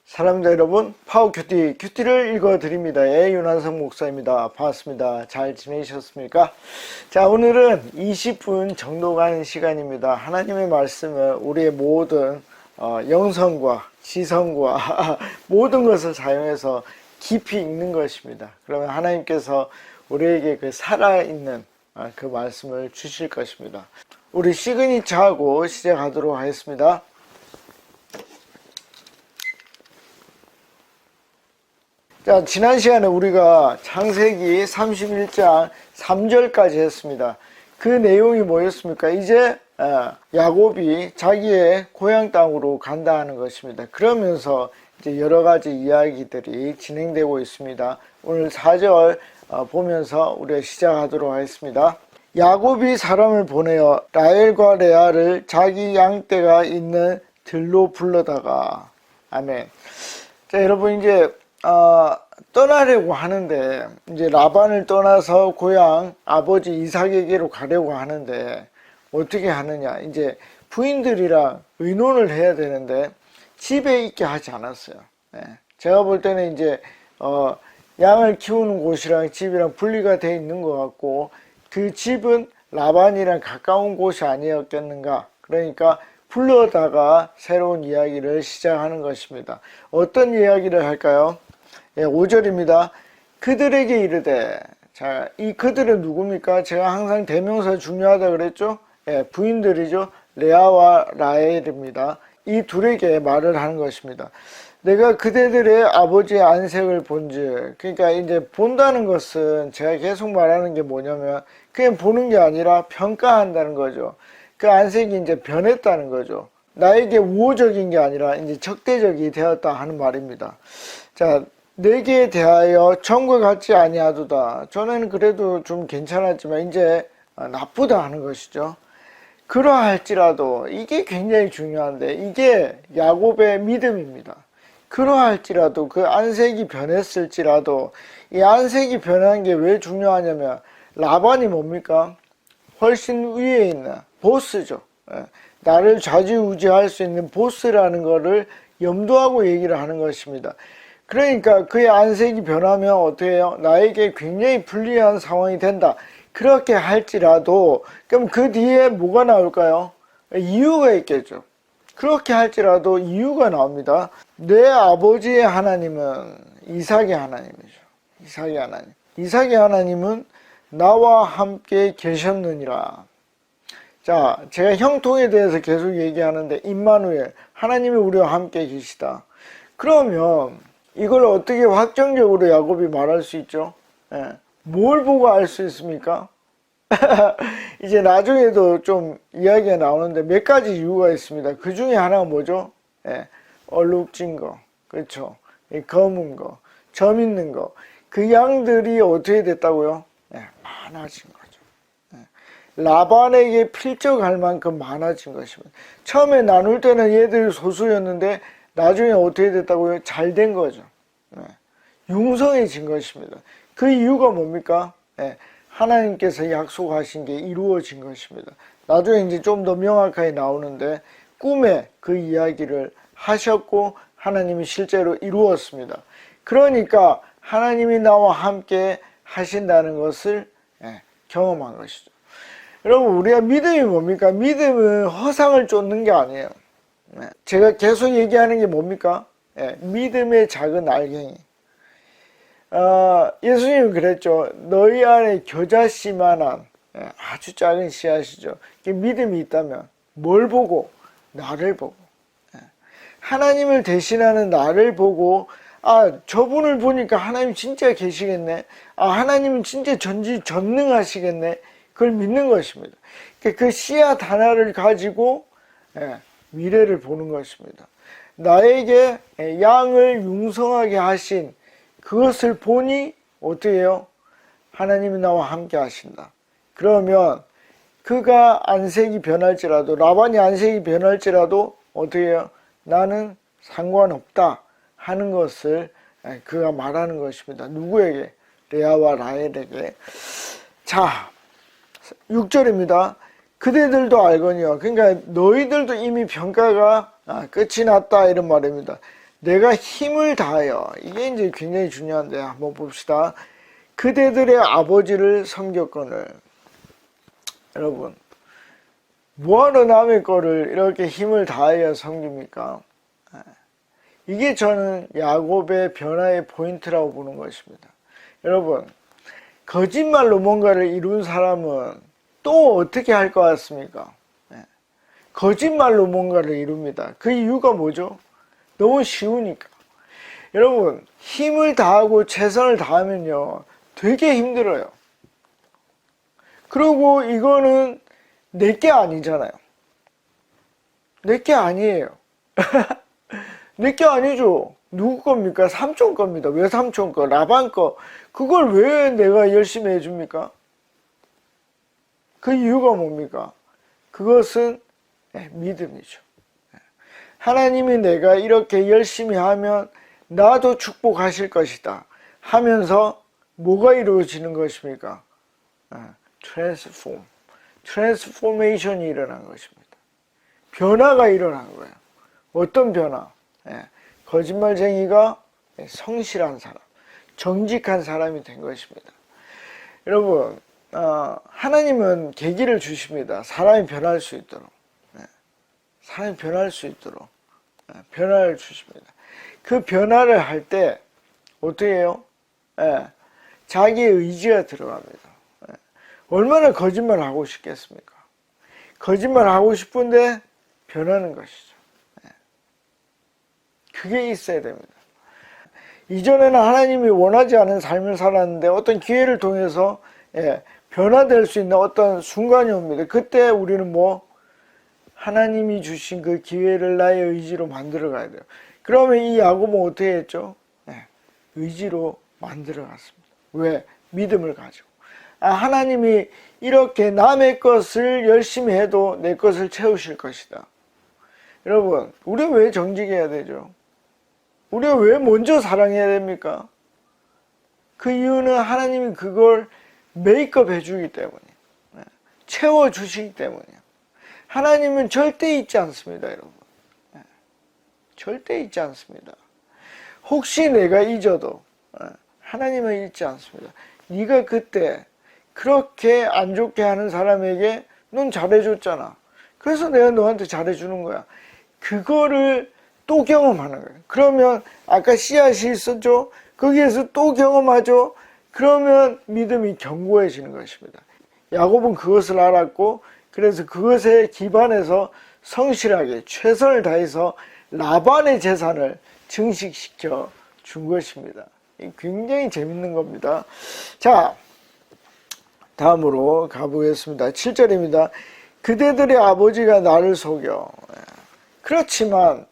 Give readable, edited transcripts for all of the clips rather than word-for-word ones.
사랑자 여러분, 큐티를 읽어드립니다. 윤한성 목사입니다. 반갑습니다. 잘 지내셨습니까? 자, 오늘은 20분 정도 가는 시간입니다. 하나님의 말씀을 우리의 모든 영성과 지성과 모든 것을 사용해서 깊이 읽는 것입니다. 그러면 하나님께서 우리에게 그 살아있는 그 말씀을 주실 것입니다. 우리 시그니처하고 시작하도록 하겠습니다. 자, 지난 시간에 우리가 창세기 31장 3절까지 했습니다. 그 내용이 뭐였습니까? 이제 야곱이 자기의 고향 땅으로 간다 하는 것입니다. 그러면서 이제 여러 가지 이야기들이 진행되고 있습니다. 오늘 4절 보면서 우리가 시작하도록 하겠습니다. 야곱이 사람을 보내어 라헬과 레아를 자기 양떼가 있는 들로 불러다가, 아멘. 자, 여러분, 이제 떠나려고 하는데, 이제 라반을 떠나서 고향 아버지 이삭에게로 가려고 하는데, 어떻게 하느냐. 이제 부인들이랑 의논을 해야 되는데, 집에 있게 하지 않았어요. 제가 볼 때는 이제, 양을 키우는 곳이랑 집이랑 분리가 되어 있는 것 같고, 그 집은 라반이랑 가까운 곳이 아니었겠는가. 그러니까, 불러다가 새로운 이야기를 시작하는 것입니다. 어떤 이야기를 할까요? 5절입니다. 그들에게 이르되, 자, 이 그들은 누굽니까? 제가 항상 대명사 중요하다 그랬죠? 부인들이죠. 레아와 라헬입니다. 이 둘에게 말을 하는 것입니다. 내가 그대들의 아버지의 안색을 본즉, 그러니까 이제 본다는 것은 제가 계속 말하는 게 뭐냐면 그냥 보는 게 아니라 평가한다는 거죠. 그 안색이 이제 변했다는 거죠. 나에게 우호적인 게 아니라 이제 적대적이 되었다 하는 말입니다. 자, 내게 대하여 전과 같지 아니하도다. 전에는 그래도 좀 괜찮았지만 이제 나쁘다 하는 것이죠. 그러할지라도, 이게 굉장히 중요한데, 이게 야곱의 믿음입니다. 그러할지라도, 그 안색이 변했을지라도, 이 안색이 변한 게 왜 중요하냐면 라반이 뭡니까? 훨씬 위에 있는 보스죠. 나를 좌지우지할 수 있는 보스라는 거를 염두하고 얘기를 하는 것입니다. 그러니까 그의 안색이 변하면 어떻게 해요? 나에게 굉장히 불리한 상황이 된다. 그렇게 할지라도, 그럼 그 뒤에 뭐가 나올까요? 이유가 있겠죠. 그렇게 할지라도 이유가 나옵니다. 내 아버지의 하나님은 이삭의 하나님이죠. 이삭의 하나님. 이삭의 하나님은 나와 함께 계셨느니라. 자, 제가 형통에 대해서 계속 얘기하는데, 임마누엘, 하나님이 우리와 함께 계시다. 그러면 이걸 어떻게 확정적으로 야곱이 말할 수 있죠? 뭘 보고 알 수 있습니까? 이제 나중에도 좀 이야기가 나오는데 몇 가지 이유가 있습니다. 그 중에 하나가 뭐죠? 얼룩진 거, 그렇죠? 검은 거, 점 있는 거. 그 양들이 어떻게 됐다고요? 많아진 거죠. 라반에게 필적할 만큼 많아진 것입니다. 처음에 나눌 때는 얘들이 소수였는데 나중에 어떻게 됐다고요? 잘 된 거죠. 융성해진 것입니다. 그 이유가 뭡니까? 하나님께서 약속하신 게 이루어진 것입니다. 나중에 이제 좀 더 명확하게 나오는데 꿈에 그 이야기를 하셨고 하나님이 실제로 이루었습니다. 그러니까 하나님이 나와 함께 하신다는 것을 경험한 것이죠. 여러분, 우리가 믿음이 뭡니까? 믿음은 허상을 쫓는 게 아니에요. 제가 계속 얘기하는 게 뭡니까? 믿음의 작은 알갱이. 예수님은 그랬죠. 너희 안에 겨자씨만한 아주 작은 씨앗이죠. 믿음이 있다면 뭘 보고? 나를 보고. 하나님을 대신하는 나를 보고, 저분을 보니까 하나님 진짜 계시겠네. 하나님은 진짜 전능하시겠네. 그걸 믿는 것입니다. 그 씨앗 하나를 가지고 미래를 보는 것입니다. 나에게 양을 융성하게 하신 그것을 보니 어떻게 해요? 하나님이 나와 함께 하신다. 그러면 그가 안색이 변할지라도, 라반이 안색이 변할지라도 어떻게 해요? 나는 상관없다 하는 것을 그가 말하는 것입니다. 누구에게? 레아와 라헬에게. 자, 6절입니다. 그대들도 알거니와, 그러니까 너희들도 이미 평가가 끝이 났다 이런 말입니다. 내가 힘을 다하여, 이게 이제 굉장히 중요한데 한번 봅시다. 그대들의 아버지를 섬겼거늘. 여러분, 뭐하러 남의 거를 이렇게 힘을 다하여 섬깁니까? 이게 저는 야곱의 변화의 포인트라고 보는 것입니다. 여러분, 거짓말로 뭔가를 이룬 사람은 또 어떻게 할 것 같습니까? 거짓말로 뭔가를 이룹니다. 그 이유가 뭐죠? 너무 쉬우니까. 여러분, 힘을 다하고 최선을 다하면요, 되게 힘들어요. 그리고 이거는 내게 아니잖아요. 내게 아니에요. 내게 아니죠. 누구 겁니까? 삼촌 겁니다. 왜 삼촌 거? 라반 거. 그걸 왜 내가 열심히 해줍니까? 그 이유가 뭡니까? 그것은 믿음이죠. 하나님이 내가 이렇게 열심히 하면 나도 축복하실 것이다 하면서 뭐가 이루어지는 것입니까? 트랜스포메이션이 일어난 것입니다. 변화가 일어난 거예요. 어떤 변화? 거짓말쟁이가 성실한 사람, 정직한 사람이 된 것입니다. 여러분, 하나님은 계기를 주십니다. 사람이 변할 수 있도록. 사람이 변할 수 있도록 변화를 주십니다. 그 변화를 할 때 어떻게 해요? 자기의 의지가 들어갑니다. 얼마나 거짓말 하고 싶겠습니까? 거짓말 하고 싶은데 변하는 것이죠. 그게 있어야 됩니다. 이전에는 하나님이 원하지 않은 삶을 살았는데 어떤 기회를 통해서 변화될 수 있는 어떤 순간이 옵니다. 그때 우리는 하나님이 주신 그 기회를 나의 의지로 만들어 가야 돼요. 그러면 이 야곱은 어떻게 했죠? 의지로 만들어 갔습니다. 왜? 믿음을 가지고. 하나님이 이렇게 남의 것을 열심히 해도 내 것을 채우실 것이다. 여러분, 우리가 왜 정직해야 되죠? 우리가 왜 먼저 사랑해야 됩니까? 그 이유는 하나님이 그걸 메이크업 해주기 때문에, 채워주시기 때문이에요. 하나님은 절대 잊지 않습니다, 여러분. 절대 잊지 않습니다. 혹시 내가 잊어도 하나님은 잊지 않습니다. 네가 그때 그렇게 안 좋게 하는 사람에게 넌 잘해줬잖아. 그래서 내가 너한테 잘해주는 거야. 그거를 또 경험하는 거예요. 그러면 아까 씨앗이 있었죠? 거기에서 또 경험하죠? 그러면 믿음이 견고해지는 것입니다. 야곱은 그것을 알았고 그래서 그것에 기반해서 성실하게 최선을 다해서 라반의 재산을 증식시켜 준 것입니다. 굉장히 재밌는 겁니다. 자, 다음으로 가보겠습니다. 7절입니다. 그대들의 아버지가 나를 속여. 그렇지만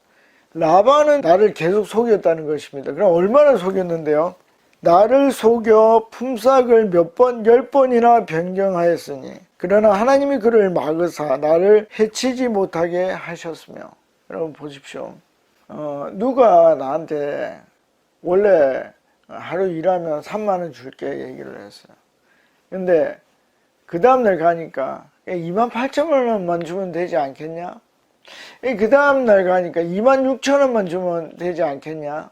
라반은 나를 계속 속였다는 것입니다. 그럼 얼마나 속였는데요? 나를 속여 품삯을 몇 번, 10번이나 변경하였으니 그러나 하나님이 그를 막으사 나를 해치지 못하게 하셨으며. 여러분 보십시오. 누가 나한테 원래 하루 일하면 3만 원 줄게 얘기를 했어요. 근데 그 다음날 가니까 2만 8천 원만 주면 되지 않겠냐? 그 다음날 가니까 2만 6천 원만 주면 되지 않겠냐?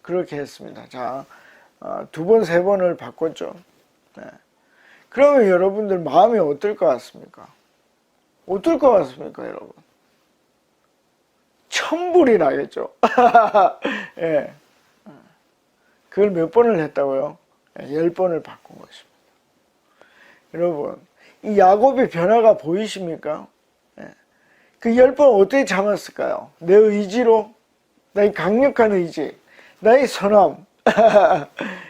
그렇게 했습니다. 자, 2번, 3번을 바꿨죠. 그러면 여러분들 마음이 어떨 것 같습니까? 어떨 것 같습니까, 여러분? 천불이 나겠죠. 예. 그걸 몇 번을 했다고요? 10번을 바꾼 것입니다. 여러분, 이 야곱의 변화가 보이십니까? 그 10번 어떻게 참았을까요? 내 의지로, 나의 강력한 의지, 나의 선함.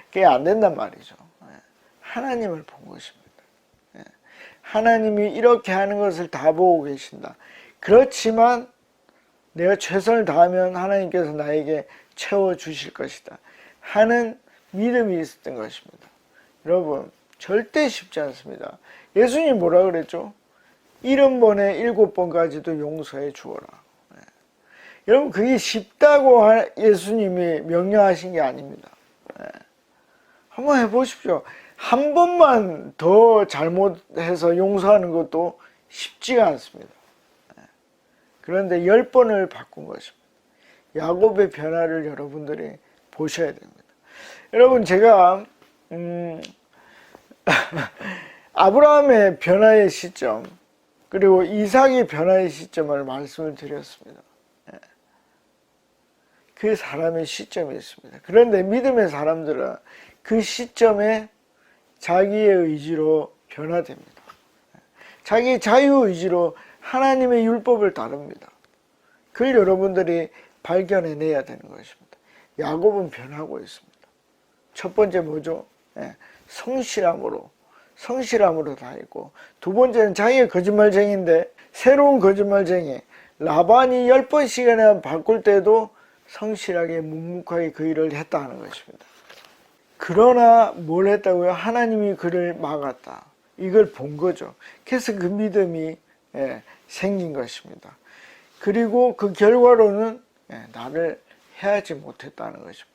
그게 안 된단 말이죠. 하나님을 본 것입니다. 하나님이 이렇게 하는 것을 다 보고 계신다. 그렇지만 내가 최선을 다하면 하나님께서 나에게 채워주실 것이다 하는 믿음이 있었던 것입니다. 여러분, 절대 쉽지 않습니다. 예수님이 뭐라 그랬죠? 70번에 7번까지도 용서해 주어라. 여러분, 그게 쉽다고 예수님이 명령하신 게 아닙니다. 한번 해보십시오. 한 번만 더 잘못해서 용서하는 것도 쉽지가 않습니다. 그런데 10번을 바꾼 것입니다. 야곱의 변화를 여러분들이 보셔야 됩니다. 여러분, 제가 아브라함의 변화의 시점, 그리고 이삭의 변화의 시점을 말씀을 드렸습니다. 그 사람의 시점이 있습니다. 그런데 믿음의 사람들은 그 시점에 자기의 의지로 변화됩니다. 자기 자유의지로 하나님의 율법을 따릅니다. 그걸 여러분들이 발견해내야 되는 것입니다. 야곱은 변하고 있습니다. 첫 번째 뭐죠? 성실함으로 다 있고, 두 번째는 자기가 거짓말쟁이인데 새로운 거짓말쟁이 라반이 10번씩이나 바꿀 때도 성실하게 묵묵하게 그 일을 했다는 것입니다. 그러나 뭘 했다고요? 하나님이 그를 막았다. 이걸 본 거죠. 그래서 그 믿음이 생긴 것입니다. 그리고 그 결과로는 나를 해하지 못했다는 것입니다.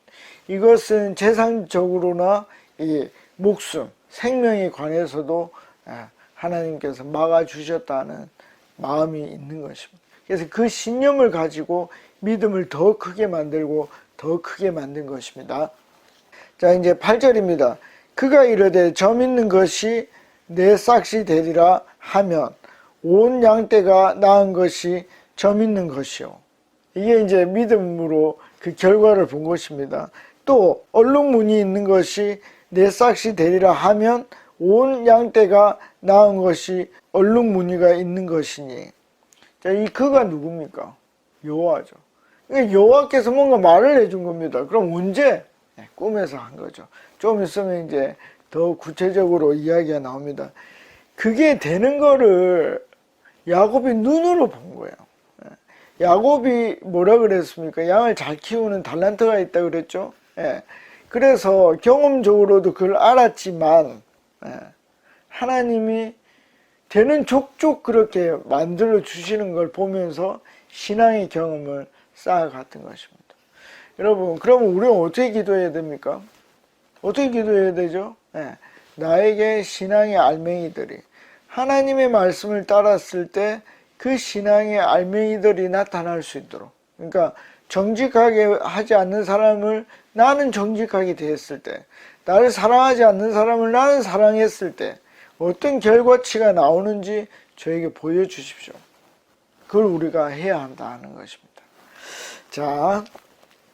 이것은 재산적으로나 이 목숨, 생명에 관해서도 하나님께서 막아주셨다는 마음이 있는 것입니다. 그래서 그 신념을 가지고 믿음을 더 크게 만들고 더 크게 만든 것입니다. 자, 이제 8절입니다. 그가 이르되 점 있는 것이 내 싹시 되리라 하면 온 양떼가 낳은 것이 점 있는 것이요. 이게 이제 믿음으로 그 결과를 본 것입니다. 또 얼룩무늬 있는 것이 내 싹시 되리라 하면 온 양떼가 낳은 것이 얼룩무늬가 있는 것이니. 자, 이 그가 누굽니까? 여호와죠. 여호와께서 뭔가 말을 해준 겁니다. 그럼 언제? 꿈에서 한 거죠. 좀 있으면 이제 더 구체적으로 이야기가 나옵니다. 그게 되는 거를 야곱이 눈으로 본 거예요. 야곱이 뭐라 그랬습니까? 양을 잘 키우는 달란트가 있다 그랬죠. 그래서 경험적으로도 그걸 알았지만 하나님이 되는 족족 그렇게 만들어 주시는 걸 보면서 신앙의 경험을 쌓아갔던 것입니다. 여러분, 그러면 우리는 어떻게 기도해야 됩니까? 어떻게 기도해야 되죠? 나에게 신앙의 알맹이들이 하나님의 말씀을 따랐을 때 그 신앙의 알맹이들이 나타날 수 있도록, 그러니까 정직하게 하지 않는 사람을 나는 정직하게 되었을 때, 나를 사랑하지 않는 사람을 나는 사랑했을 때 어떤 결과치가 나오는지 저에게 보여주십시오. 그걸 우리가 해야 한다는 것입니다. 자,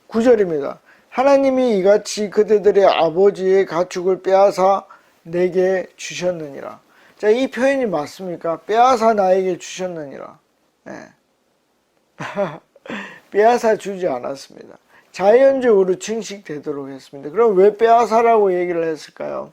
9절입니다. 하나님이 이같이 그대들의 아버지의 가축을 빼앗아 내게 주셨느니라. 자, 이 표현이 맞습니까? 빼앗아 나에게 주셨느니라. 빼앗아 주지 않았습니다. 자연적으로 증식되도록 했습니다. 그럼 왜 빼앗아라고 얘기를 했을까요?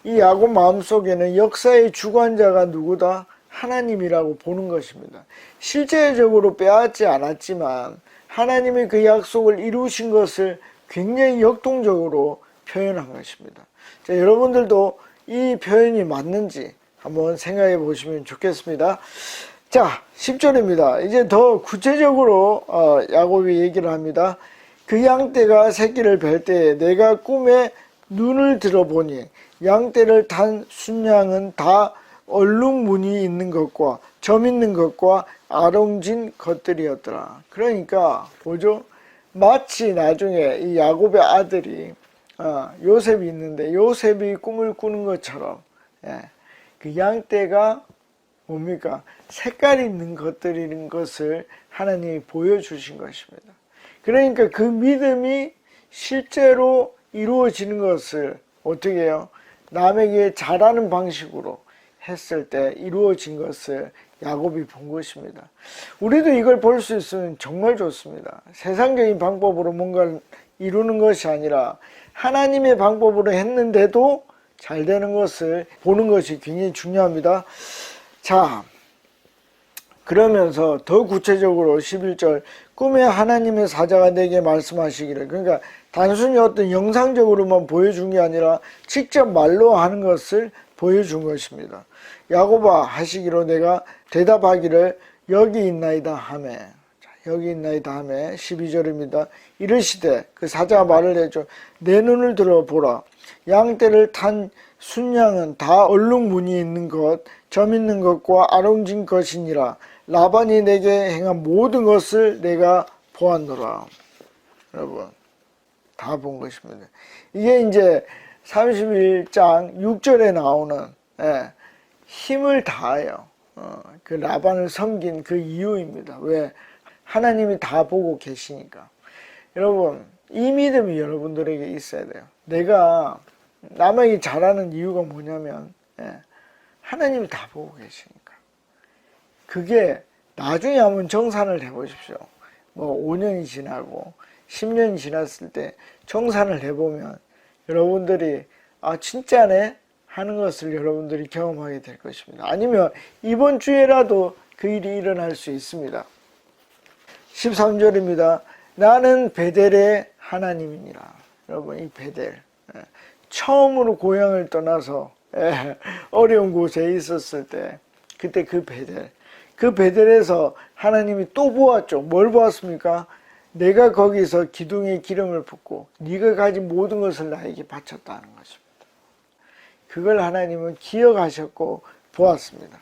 이 야곱 마음속에는 역사의 주관자가 누구다? 하나님이라고 보는 것입니다. 실제적으로 빼앗지 않았지만 하나님이 그 약속을 이루신 것을 굉장히 역동적으로 표현한 것입니다. 자, 여러분들도 이 표현이 맞는지 한번 생각해 보시면 좋겠습니다. 자, 10절입니다. 이제 더 구체적으로 야곱이 얘기를 합니다. 그 양떼가 새끼를 뵐 때에 내가 꿈에 눈을 들어보니 양떼를 탄 순양은 다 얼룩무늬 있는 것과 점 있는 것과 아롱진 것들이었더라. 그러니까 뭐죠? 마치 나중에 이 야곱의 아들이 요셉이 있는데 요셉이 꿈을 꾸는 것처럼 그 양떼가 뭡니까? 색깔 있는 것들인 것을 하나님이 보여주신 것입니다. 그러니까 그 믿음이 실제로 이루어지는 것을 어떻게 해요? 남에게 잘하는 방식으로 했을 때 이루어진 것을 야곱이 본 것입니다. 우리도 이걸 볼 수 있으면 정말 좋습니다. 세상적인 방법으로 뭔가를 이루는 것이 아니라 하나님의 방법으로 했는데도 잘 되는 것을 보는 것이 굉장히 중요합니다. 자, 그러면서 더 구체적으로 11절 꿈에 하나님의 사자가 내게 말씀하시기를, 그러니까 단순히 어떤 영상적으로만 보여준 게 아니라 직접 말로 하는 것을 보여준 것입니다. 야곱아 하시기로 내가 대답하기를 여기 있나이다 하매. 여기 있나이다 하매 12절입니다. 이르시되 그 사자가 말을 해줘. 내 눈을 들어보라. 양떼를 탄 순양은 다 얼룩무늬 있는 것, 점 있는 것과 아롱진 것이니라. 라반이 내게 행한 모든 것을 내가 보았노라. 여러분, 다 본 것입니다. 이게 이제 31장 6절에 나오는 힘을 다하여 그 라반을 섬긴 그 이유입니다. 왜? 하나님이 다 보고 계시니까. 여러분, 이 믿음이 여러분들에게 있어야 돼요. 내가 남에게 잘하는 이유가 뭐냐면 하나님이 다 보고 계시니까. 그게 나중에 한번 정산을 해보십시오. 뭐 5년이 지나고 10년이 지났을 때 정산을 해보면 여러분들이 진짜네 하는 것을 여러분들이 경험하게 될 것입니다. 아니면 이번 주에라도 그 일이 일어날 수 있습니다. 13절입니다. 나는 베델의 하나님이니라. 여러분, 이 베델, 처음으로 고향을 떠나서 어려운 곳에 있었을 때 그때 그 베델에서 하나님이 또 보았죠. 뭘 보았습니까? 내가 거기서 기둥에 기름을 붓고 네가 가진 모든 것을 나에게 바쳤다는 것입니다. 그걸 하나님은 기억하셨고 보았습니다.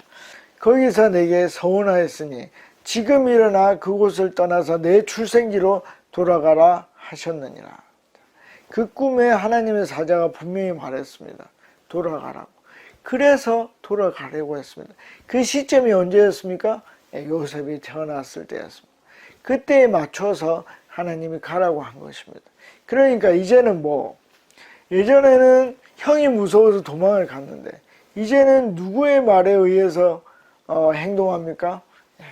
거기서 내게 서원하였으니 지금 일어나 그곳을 떠나서 내 출생지로 돌아가라 하셨느니라. 그 꿈에 하나님의 사자가 분명히 말했습니다. 돌아가라고. 그래서 돌아가려고 했습니다. 그 시점이 언제였습니까? 요셉이 태어났을 때였습니다. 그때에 맞춰서 하나님이 가라고 한 것입니다. 그러니까 이제는 예전에는 형이 무서워서 도망을 갔는데 이제는 누구의 말에 의해서 행동합니까?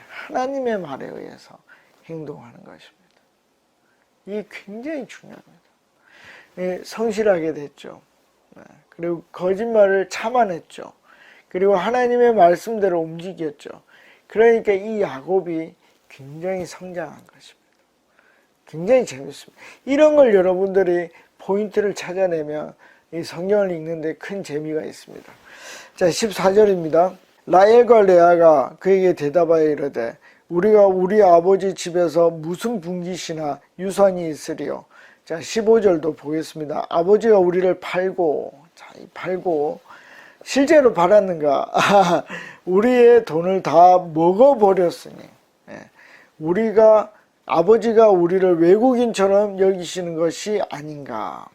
하나님의 말에 의해서 행동하는 것입니다. 이게 굉장히 중요합니다. 성실하게 됐죠. 그리고 거짓말을 참아냈죠. 그리고 하나님의 말씀대로 움직였죠. 그러니까 이 야곱이 굉장히 성장한 것입니다. 굉장히 재밌습니다. 이런 걸 여러분들이 포인트를 찾아내면 이 성경을 읽는데 큰 재미가 있습니다. 자, 14절입니다. 라헬과 레아가 그에게 대답하여 이르되 우리가 우리 아버지 집에서 무슨 분깃이나 유산이 있으리요. 자, 15절도 보겠습니다. 아버지가 우리를 팔고 실제로 팔았는가? 우리의 돈을 다 먹어버렸으니 아버지가 우리를 외국인처럼 여기시는 것이 아닌가.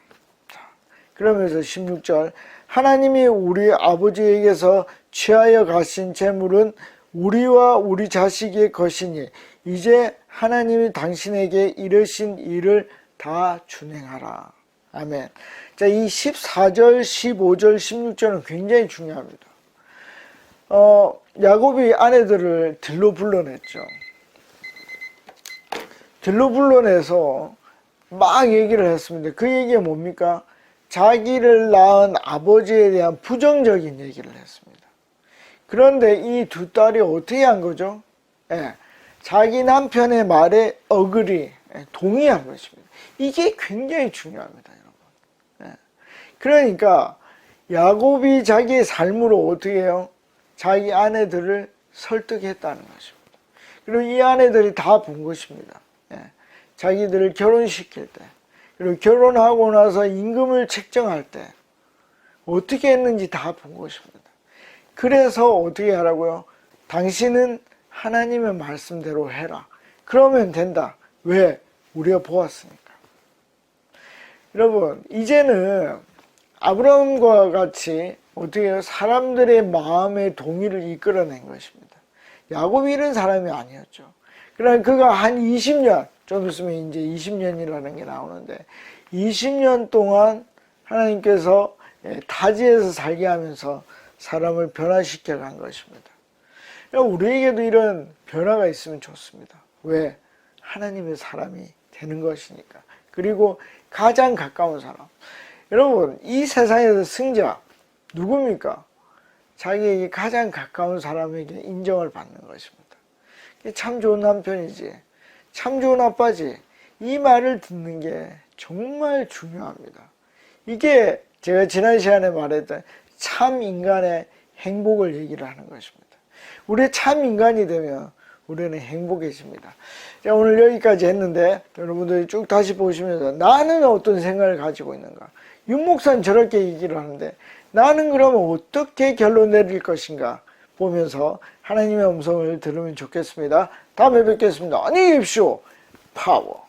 그러면서 16절 하나님이 우리 아버지에게서 취하여 가신 재물은 우리와 우리 자식의 것이니 이제 하나님이 당신에게 이르신 일을 다 준행하라. 아멘. 자, 이 14절, 15절, 16절은 굉장히 중요합니다. 야곱이 아내들을 들로 불러냈죠. 들로 불러내서 막 얘기를 했습니다. 그 얘기가 뭡니까? 자기를 낳은 아버지에 대한 부정적인 얘기를 했습니다. 그런데 이 두 딸이 어떻게 한 거죠? 자기 남편의 말에 동의한 것입니다. 이게 굉장히 중요합니다, 여러분. 그러니까 야곱이 자기의 삶으로 어떻게 해요? 자기 아내들을 설득했다는 것입니다. 그리고 이 아내들이 다 본 것입니다. 자기들을 결혼시킬 때, 그리고 결혼하고 나서 임금을 책정할 때 어떻게 했는지 다 본 것입니다. 그래서 어떻게 하라고요? 당신은 하나님의 말씀대로 해라. 그러면 된다. 왜? 우리가 보았으니까. 여러분, 이제는 아브라함과 같이 어떻게 해요? 사람들의 마음의 동의를 이끌어낸 것입니다. 야곱이 이런 사람이 아니었죠. 그러나 그가 한 20년, 좀 있으면 이제 20년이라는 게 나오는데 20년 동안 하나님께서 타지에서 살게 하면서 사람을 변화시켜 간 것입니다. 우리에게도 이런 변화가 있으면 좋습니다. 왜? 하나님의 사람이 되는 것이니까. 그리고 가장 가까운 사람. 여러분, 이 세상에서 승자 누굽니까? 자기에게 가장 가까운 사람에게 인정을 받는 것입니다. 참 좋은 남편이지, 참 좋은 아빠지, 이 말을 듣는 게 정말 중요합니다. 이게 제가 지난 시간에 말했던 참 인간의 행복을 얘기를 하는 것입니다. 우리 참 인간이 되면 우리는 행복해집니다. 자, 오늘 여기까지 했는데 여러분들이 쭉 다시 보시면서 나는 어떤 생각을 가지고 있는가? 윤 목사는 저렇게 얘기를 하는데 나는 그러면 어떻게 결론 내릴 것인가 보면서 하나님의 음성을 들으면 좋겠습니다. 다음에 뵙겠습니다. 안녕히 계십시오. 파워.